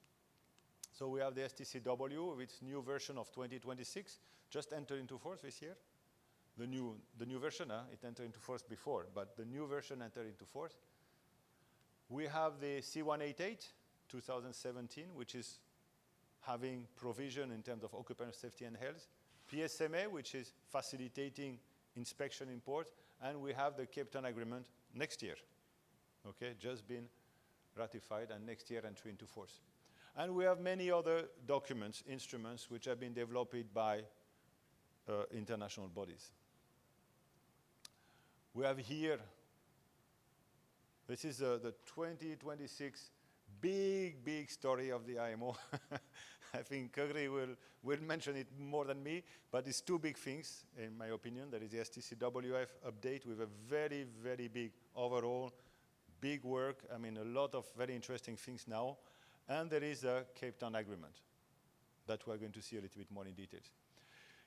So we have the STCW with its new version of 2026, just entered into force this year. The new version, it entered into force before, but the new version entered into force. We have the C188, 2017, which is having provision in terms of occupant safety and health. PSMA, which is facilitating inspection in port. And we have the Cape Town Agreement next year, okay, just been ratified, and next year entry into force. And we have many other documents, instruments, which have been developed by international bodies. We have here, this is the 2026 big story of the IMO. I think Kagri will mention it more than me, but it's two big things, in my opinion. There is the STCWF update with a very, very big overall, big work. I mean, a lot of very interesting things now. And there is a Cape Town Agreement that we're going to see a little bit more in detail.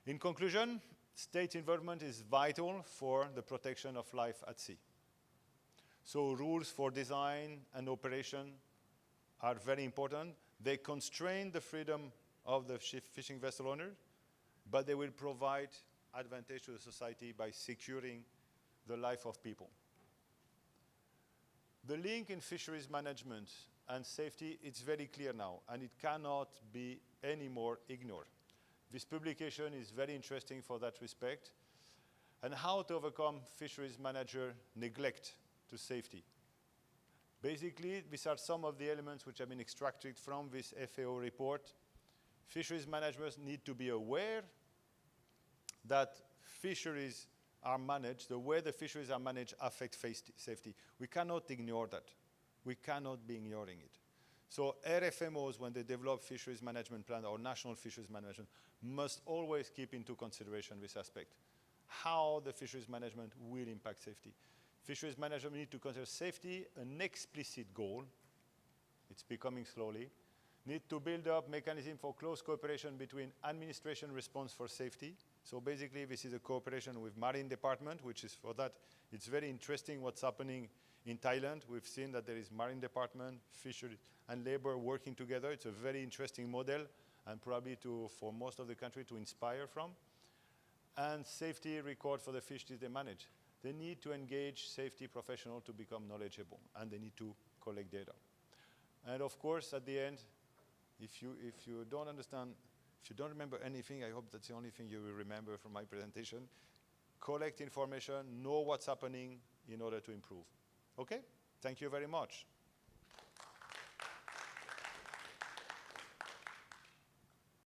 In conclusion, state involvement is vital for the protection of life at sea. So rules for design and operation are very important. They constrain the freedom of the fishing vessel owner, but they will provide advantage to the society by securing the life of people. The link in fisheries management and safety, it's very clear now, and it cannot be any more ignored. This publication is very interesting for that respect, and how to overcome fisheries manager neglect to safety. Basically, these are some of the elements which have been extracted from this FAO report. Fisheries managers need to be aware that fisheries are managed, the way the fisheries are managed affects safety. We cannot ignore that. We cannot be ignoring it. So RFMOs, when they develop fisheries management plan or national fisheries management, must always keep into consideration this aspect, how the fisheries management will impact safety. Fisheries management need to consider safety an explicit goal. It's becoming slowly. Need to build up mechanism for close cooperation between administration response for safety. So basically, this is a cooperation with Marine Department, which is for that, it's very interesting what's happening in Thailand. We've seen that there is Marine Department, Fisheries, and Labor working together. It's a very interesting model, and probably for most of the country to inspire from. And safety record for the fisheries they manage. They need to engage safety professionals to become knowledgeable, and they need to collect data. And of course, at the end, if you don't understand, if you don't remember anything, I hope that's the only thing you will remember from my presentation. Collect information, know what's happening in order to improve. Okay? Thank you very much.